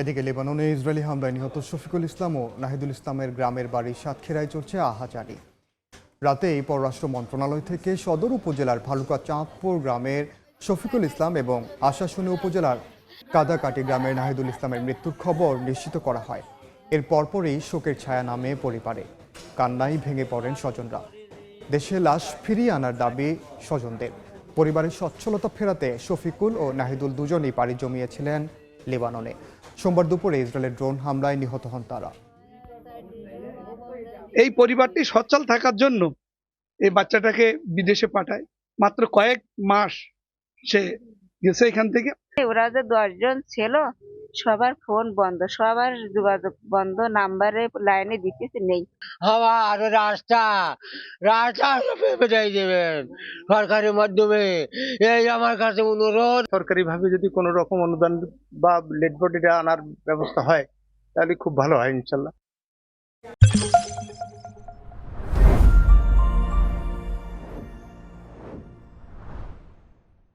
এদিকে লেবাননে ইসরায়েলি হামলায় নিহত শফিকুল ইসলাম ও নাহিদুল ইসলামের গ্রামের বাড়ি সাতক্ষীরায় চলছে আহাজারি। রাতেই পররাষ্ট্র মন্ত্রণালয় থেকে সদর উপজেলার ভালুকা চাঁদপুর গ্রামের শফিকুল ইসলাম এবং আশাশুনি উপজেলার কাদাকাটি গ্রামের নাহিদুল ইসলামের মৃত্যুর খবর নিশ্চিত করা হয়। এর পরপরই শোকের ছায়া নামে পরিবারে, কান্নায় ভেঙে পড়েন স্বজনরা। দেশে লাশ ফিরিয়ে আনার দাবি স্বজনদের। পরিবারের সচ্ছলতা ফেরাতে শফিকুল ও নাহিদুল দুজনেই পাড়ি জমিয়েছিলেন লেবাননে। সোমবার দুপুরে ইসরায়েলের ড্রোন হামলায় নিহত হন তারা। এই পরিবারটি সচ্ছল থাকার জন্য এই বাচ্চাটাকে বিদেশে পাঠায়। মাত্র কয়েক মাস সে গেছে এখান থেকে। ওরা যে 10 জন ছিল, সবার ফোন বন্ধ, সবার যোগাযোগ বন্ধ, নাম্বারে লাইনে দিতেছে নেই। আবার রাস্তা পেটাই দেবেন সরকারের মাধ্যমে, এই আমার কাছে অনুরোধ। সরকারিভাবে যদি কোনো রকম অনুদান বা লেট বডিটা আনার ব্যবস্থা হয় তাহলে খুব ভালো হয় ইনশাল্লাহ।